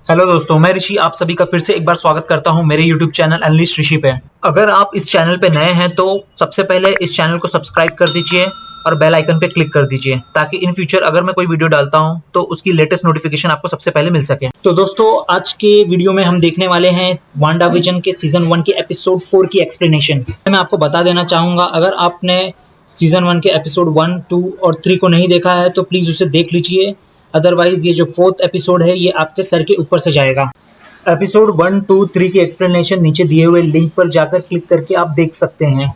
Hello दोस्तों, मैं ऋषि आप सभी का फिर से एक बार स्वागत करता हूं मेरे YouTube चैनल एनालिस्ट ऋषि पे। अगर आप इस चैनल पे नए हैं तो सबसे पहले इस चैनल को सब्सक्राइब कर दीजिए और बेल आइकन पे क्लिक कर दीजिए ताकि इन फ्यूचर अगर मैं कोई वीडियो डालता हूं तो उसकी लेटेस्ट नोटिफिकेशन आपको सबसे पहले मिल सके। तो दोस्तों, आज के वीडियो में हम देखने वाले हैं वांडाविजन के सीजन 1 के एपिसोड 4 की एक्सप्लेनेशन। मैं आपको बता देना चाहूंगा, अगर आपने सीजन 1 के एपिसोड 1, 2 और 3 को नहीं देखा है तो प्लीज उसे देख लीजिए। अदरवाइज ये जो 4th एपिसोड है ये आपके सर के ऊपर से जाएगा। एपिसोड 1, 2, 3 की एक्सप्लेनेशन नीचे दिए हुए लिंक पर जाकर क्लिक करके आप देख सकते हैं।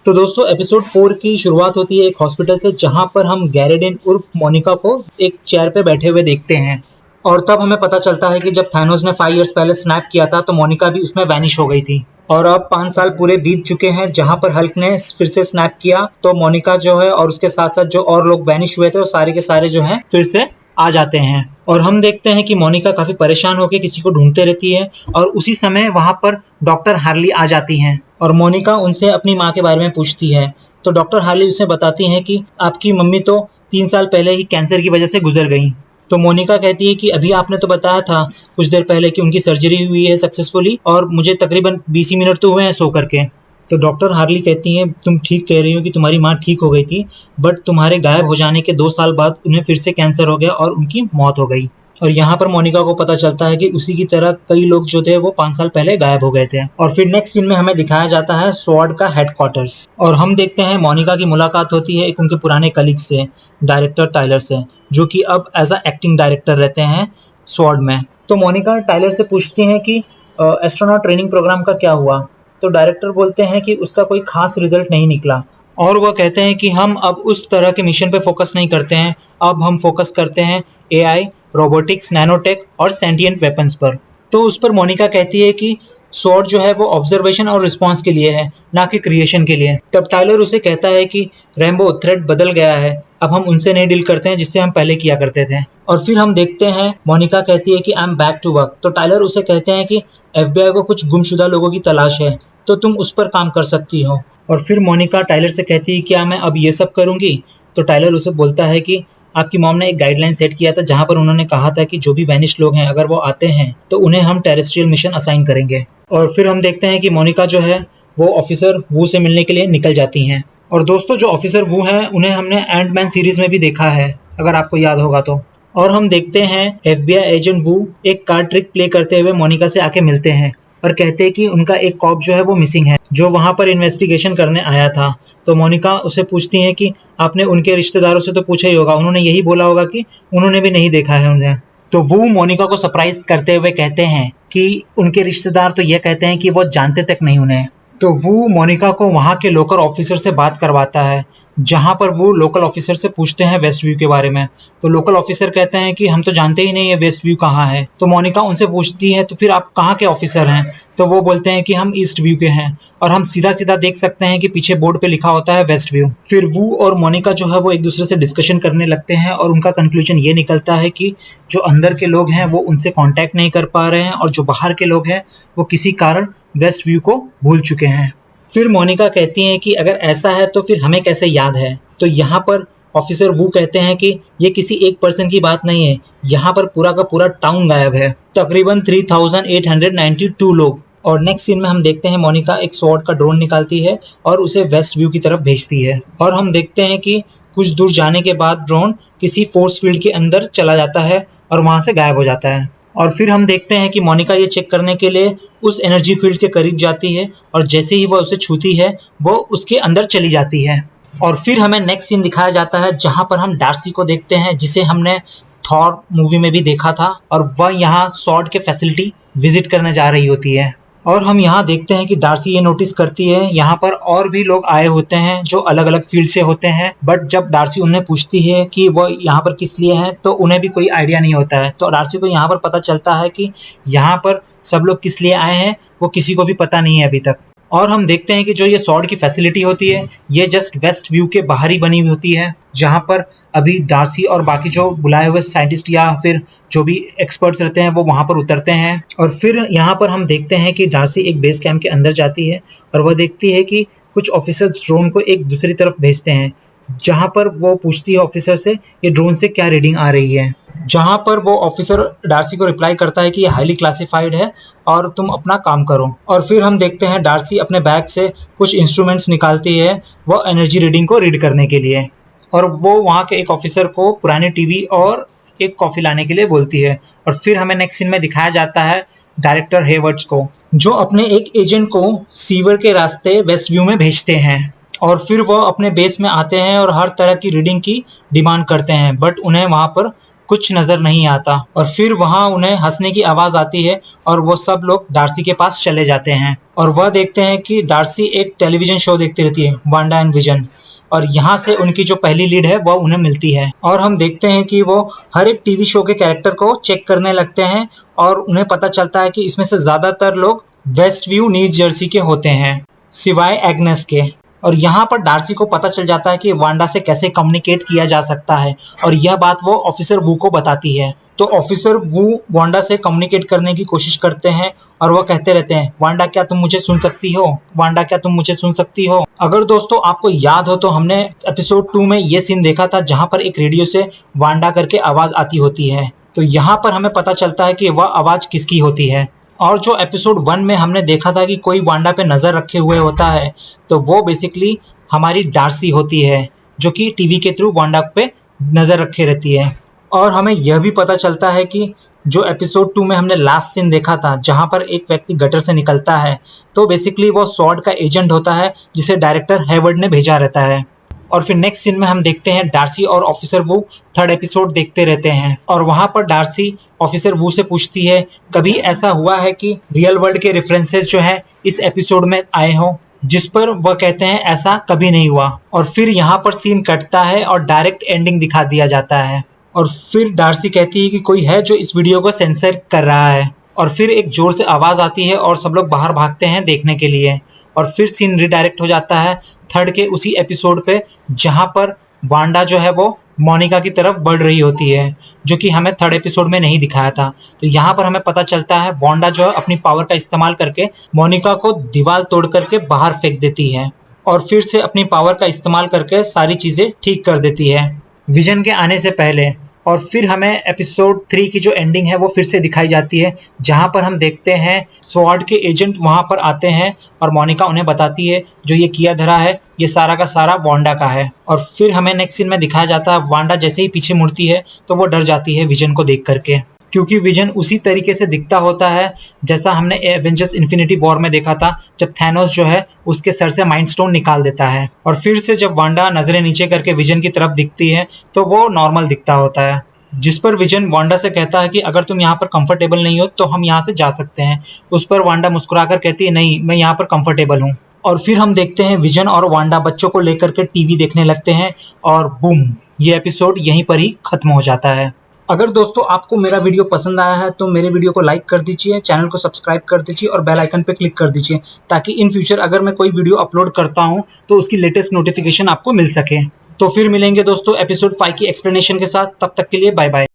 तो दोस्तों, एपिसोड 4 की शुरुआत होती है एक हॉस्पिटल से, जहां पर हम गैरेडिन उर्फ मोनिका को एक चेयर पे बैठे हुए देखते हैं। और तब हमें पता चलता है कि जब थैनोस ने 5 इयर्स पहले स्नैप किया था तो मोनिका भी उसमें वैनिश हो गई थी। और अब 5 साल पूरे बीत चुके हैं जहां पर हल्क ने फिर से स्नैप किया तो मोनिका जो है और उसके साथ साथ जो और लोग वैनिश हुए थे वो सारे के सारे जो हैं फिर से आ जाते हैं। और हम देखते हैं कि मोनिका काफी परेशान होकर किसी को ढूंढते रहती है और उसी समय वहां पर डॉक्टर हार्ली आ जाती हैं और मोनिका उनसे अपनी माँ के बारे में पूछती है। तो डॉक्टर हार्ली उसे बताती हैं कि आपकी मम्मी तो 3 साल पहले ही कैंसर की वजह से गुजर गई। तो मोनिका कहती है कि अभी आपने तो बताया था कुछ देर पहले कि उनकी सर्जरी हुई है सक्सेसफुली और मुझे तकरीबन 20 ही मिनट तो हुए हैं सो करके। तो डॉक्टर हार्ली कहती हैं तुम ठीक कह रही हो कि तुम्हारी माँ ठीक हो गई थी, बट तुम्हारे गायब हो जाने के 2 साल बाद उन्हें फिर से कैंसर हो गया और उनकी मौत हो गई। और यहाँ पर मोनिका को पता चलता है कि उसी की तरह कई लोग जो थे वो 5 साल पहले गायब हो गए थे। और फिर नेक्स्ट सीन में हमें दिखाया जाता है स्वॉर्ड का हेडक्वार्टर्स और हम देखते हैं मोनिका की मुलाकात होती है एक उनके पुराने कलीग से, डायरेक्टर टाइलर से, जो कि अब एज अ एक्टिंग डायरेक्टर रहते हैं स्वॉर्ड में। तो मोनिका टाइलर से पूछती हैं कि एस्ट्रोनॉट ट्रेनिंग प्रोग्राम का क्या हुआ। तो डायरेक्टर बोलते हैं कि उसका कोई खास रिजल्ट नहीं निकला और वह कहते हैं कि हम अब उस तरह के मिशन पे फोकस नहीं करते हैं, अब हम फोकस करते हैं एआई, रोबोटिक्स, नैनोटेक और सेंटिएंट वेपन्स पर। तो उस पर मोनिका कहती है कि स्वॉर्ड जो है वो ऑब्जर्वेशन और रिस्पांस के लिए है, ना कि क्रिएशन के लिए। तब टाइलर उसे कहता है कि रैम्बो, थ्रेड बदल गया है, अब हम उनसे नहीं डील करते हैं जिससे हम पहले किया करते थे। और फिर हम देखते हैं मोनिका कहती है कि I am back to work. तो टाइलर उसे कहते हैं कि एफबीआई को कुछ गुमशुदा लोगों की तलाश है तो तुम उस पर काम कर सकती हो। और फिर मोनिका टाइलर से कहती है क्या मैं अब ये सब करूंगी। तो टाइलर उसे बोलता है कि आपकी मॉम ने एक गाइडलाइन सेट किया था जहां पर उन्होंने कहा था कि जो भी वैनिश लोग हैं अगर वो आते हैं तो उन्हें हम टेरेस्ट्रियल मिशन असाइन करेंगे। और फिर हम देखते हैं कि मोनिका जो है वो ऑफिसर वू से मिलने के लिए निकल जाती हैं। और दोस्तों, जो ऑफिसर वू हैं उन्हें हमने एंटमैन सीरीज में भी देखा है, अगर आपको याद होगा तो। और हम देखते हैं एफबीआई एजेंट वू एक कार्ड ट्रिक प्ले करते हुए मोनिका से आके मिलते हैं और कहते हैं कि उनका एक कॉप जो है वो मिसिंग है जो वहां पर इन्वेस्टिगेशन करने आया था। तो मोनिका उससे पूछती है कि आपने उनके रिश्तेदारों से तो पूछा ही होगा, उन्होंने यही बोला होगा कि उन्होंने भी नहीं देखा है उन्हें। तो वो मोनिका को सरप्राइज करते हुए कहते हैं कि उनके रिश्तेदार तो ये कहते हैं कि वो जानते तक नहीं उन्हें। तो वो मोनिका को वहां के लोकल ऑफिसर से बात करवाता है, जहां पर वो लोकल ऑफिसर से पूछते हैं वेस्ट व्यू के बारे में। तो लोकल ऑफिसर कहते हैं कि हम तो जानते ही नहीं है वेस्ट व्यू कहाँ है। तो मोनिका उनसे पूछती है तो फिर आप कहाँ के ऑफिसर हैं। तो वो बोलते हैं कि हम ईस्ट व्यू के हैं और हम सीधा सीधा देख सकते हैं कि पीछे बोर्ड पे लिखा होता है वेस्ट व्यू। फिर वो और मोनिका जो है वो एक दूसरे से डिस्कशन करने लगते हैं और उनका कंक्लूजन ये निकलता है कि जो अंदर के लोग हैं वो उनसे कांटेक्ट नहीं कर पा रहे हैं और जो बाहर के लोग हैं वो किसी कारण वेस्ट व्यू को भूल चुके हैं। फिर मोनिका कहती हैं कि अगर ऐसा है तो फिर हमें कैसे याद है। तो यहाँ पर ऑफिसर वो कहते हैं कि ये किसी एक पर्सन की बात नहीं है, यहाँ पर पूरा का पूरा टाउन गायब है, तकरीबन 3892 लोग। और नेक्स्ट सीन में हम देखते हैं मोनिका एक स्वॉर्ड का ड्रोन निकालती है और उसे वेस्ट व्यू की तरफ भेजती है और हम देखते हैं कि कुछ दूर जाने के बाद ड्रोन किसी फोर्स फील्ड के अंदर चला जाता है और वहां से गायब हो जाता है। और फिर हम देखते हैं कि मोनिका ये चेक करने के लिए उस एनर्जी फील्ड के करीब जाती है और जैसे ही वो उसे छूती है वो उसके अंदर चली जाती है। और फिर हमें नेक्स्ट सीन दिखाया जाता है जहां पर हम डार्सी को देखते हैं जिसे हमने थॉर मूवी में भी देखा था और वह यहाँ स्वॉर्ड के फैसिलिटी विजिट करने जा रही होती है। और हम यहाँ देखते हैं कि डार्सी ये नोटिस करती है यहाँ पर और भी लोग आए होते हैं जो अलग अलग फील्ड से होते हैं, बट जब डार्सी उन्हें पूछती है कि वो यहाँ पर किस लिए हैं तो उन्हें भी कोई आइडिया नहीं होता है। तो डार्सी को यहाँ पर पता चलता है कि यहाँ पर सब लोग किस लिए आए हैं वो किसी को भी पता नहीं है अभी तक। और हम देखते हैं कि जो ये स्वॉर्ड की फैसिलिटी होती है ये जस्ट वेस्ट व्यू के बाहर ही बनी हुई होती है, जहां पर अभी डार्सी और बाकी जो बुलाए हुए साइंटिस्ट या फिर जो भी एक्सपर्ट्स रहते हैं वो वहां पर उतरते हैं। और फिर यहाँ पर हम देखते हैं कि डार्सी एक बेस कैंप के अंदर जाती है और वह देखती है कि कुछ ऑफिसर्स ड्रोन को एक दूसरी तरफ भेजते हैं, जहां पर वो पूछती है ऑफिसर से ये ड्रोन से क्या रीडिंग आ रही है। जहां पर वो ऑफिसर डार्सी को रिप्लाई करता है कि ये हाईली क्लासिफाइड है और तुम अपना काम करो। और फिर हम देखते हैं डार्सी अपने बैग से कुछ इंस्ट्रूमेंट्स निकालती है वो एनर्जी रीडिंग को रीड करने के लिए, और वो वहाँ के एक ऑफिसर को पुरानी टीवी और एक कॉफी लाने के लिए बोलती है। और फिर हमें नेक्स्ट सीन में दिखाया जाता है डायरेक्टर हेवर्ड्स को, जो अपने एक एजेंट को सीवर के रास्ते वेस्ट व्यू में भेजते हैं। और फिर वो अपने बेस में आते हैं और हर तरह की रीडिंग की डिमांड करते हैं, बट उन्हें वहाँ पर कुछ नजर नहीं आता। और फिर वहाँ उन्हें हंसने की आवाज आती है और वो सब लोग डार्सी के पास चले जाते हैं। और वह देखते हैं कि डार्सी एक टेलीविजन शो देखती रहती है, वांडा एंड विजन, और यहाँ से उनकी जो पहली लीड है वो उन्हें मिलती है। और हम देखते हैं कि वो हर एक टीवी शो के कैरेक्टर को चेक करने लगते हैं और उन्हें पता चलता है कि इसमें से ज्यादातर लोग वेस्ट व्यू न्यू जर्सी के होते हैं सिवाय एग्नेस के। और यहाँ पर डार्सी को पता चल जाता है कि वांडा से कैसे कम्युनिकेट किया जा सकता है, और यह बात वो ऑफिसर वू को बताती है। तो ऑफिसर वू वांडा से कम्युनिकेट करने की कोशिश करते हैं और वो कहते रहते हैं, वांडा क्या तुम मुझे सुन सकती हो, वांडा क्या तुम मुझे सुन सकती हो। अगर दोस्तों आपको याद हो तो हमने एपिसोड 2 में ये सीन देखा था जहाँ पर एक रेडियो से वांडा करके आवाज आती होती है। तो यहाँ पर हमें पता चलता है कि वह आवाज किसकी होती है। और जो एपिसोड 1 में हमने देखा था कि कोई वांडा पे नजर रखे हुए होता है, तो वो बेसिकली हमारी डार्सी होती है जो कि टीवी के थ्रू वांडा पे नजर रखे रहती है। और हमें यह भी पता चलता है कि जो एपिसोड 2 में हमने लास्ट सीन देखा था जहां पर एक व्यक्ति गटर से निकलता है, तो बेसिकली वो स्वॉर्ड का एजेंट होता है जिसे डायरेक्टर हेवर्ड ने भेजा रहता है। और फिर नेक्स्ट सीन में हम देखते हैं डार्सी और ऑफिसर वू थर्ड एपिसोड देखते रहते हैं, और वहां पर डार्सी ऑफिसर वू से पूछती है, कभी ऐसा हुआ है कि रियल वर्ल्ड के रेफरेंसेस जो है इस एपिसोड में आए हो, जिस पर वह कहते हैं ऐसा कभी नहीं हुआ। और फिर यहाँ पर सीन कटता है और डायरेक्ट एंडिंग दिखा दिया जाता है। और फिर डार्सी कहती है कि कोई है जो इस वीडियो को सेंसर कर रहा है। और फिर एक जोर से आवाज आती है और सब लोग बाहर भागते हैं देखने के लिए। और फिर सीन रिडायरेक्ट हो जाता है थर्ड के उसी एपिसोड पे जहां पर वांडा जो है वो मोनिका की तरफ बढ़ रही होती है, जो कि हमें थर्ड एपिसोड में नहीं दिखाया था। तो यहाँ पर हमें पता चलता है वांडा जो है अपनी पावर का इस्तेमाल करके मोनिका को दीवार तोड़ करके बाहर फेंक देती है और फिर से अपनी पावर का इस्तेमाल करके सारी चीजें ठीक कर देती है विजन के आने से पहले। और फिर हमें एपिसोड 3 की जो एंडिंग है वो फिर से दिखाई जाती है, जहां पर हम देखते हैं स्वॉर्ड के एजेंट वहां पर आते हैं और मोनिका उन्हें बताती है जो ये किया धरा है ये सारा का सारा वांडा का है। और फिर हमें नेक्स्ट सीन में दिखाया जाता है वांडा जैसे ही पीछे मुड़ती है तो वो डर जाती है विजन को देख करके, क्योंकि विजन उसी तरीके से दिखता होता है जैसा हमने एवेंजर्स इन्फिनिटी वॉर में देखा था, जब थैनोस जो है उसके सर से माइंड स्टोन निकाल देता है। और फिर से जब वांडा नजरें नीचे करके विजन की तरफ दिखती है तो वो नॉर्मल दिखता होता है, जिस पर विजन वांडा से कहता है कि अगर तुम यहाँ पर कंफर्टेबल नहीं हो तो हम यहाँ से जा सकते हैं। उस पर वांडा मुस्कुराकर कहती है, नहीं मैं यहाँ पर कंफर्टेबल हूँ। और फिर हम देखते हैं विजन और वांडा बच्चों को लेकर के टीवी देखने लगते हैं और बूम, ये एपिसोड यहीं पर ही खत्म हो जाता है। अगर दोस्तों आपको मेरा वीडियो पसंद आया है तो मेरे वीडियो को लाइक कर दीजिए, चैनल को सब्सक्राइब कर दीजिए और बेल आइकन पे क्लिक कर दीजिए, ताकि इन फ्यूचर अगर मैं कोई वीडियो अपलोड करता हूं तो उसकी लेटेस्ट नोटिफिकेशन आपको मिल सके। तो फिर मिलेंगे दोस्तों एपिसोड 5 की एक्सप्लेनेशन के साथ, तब तक के लिए बाय बाय।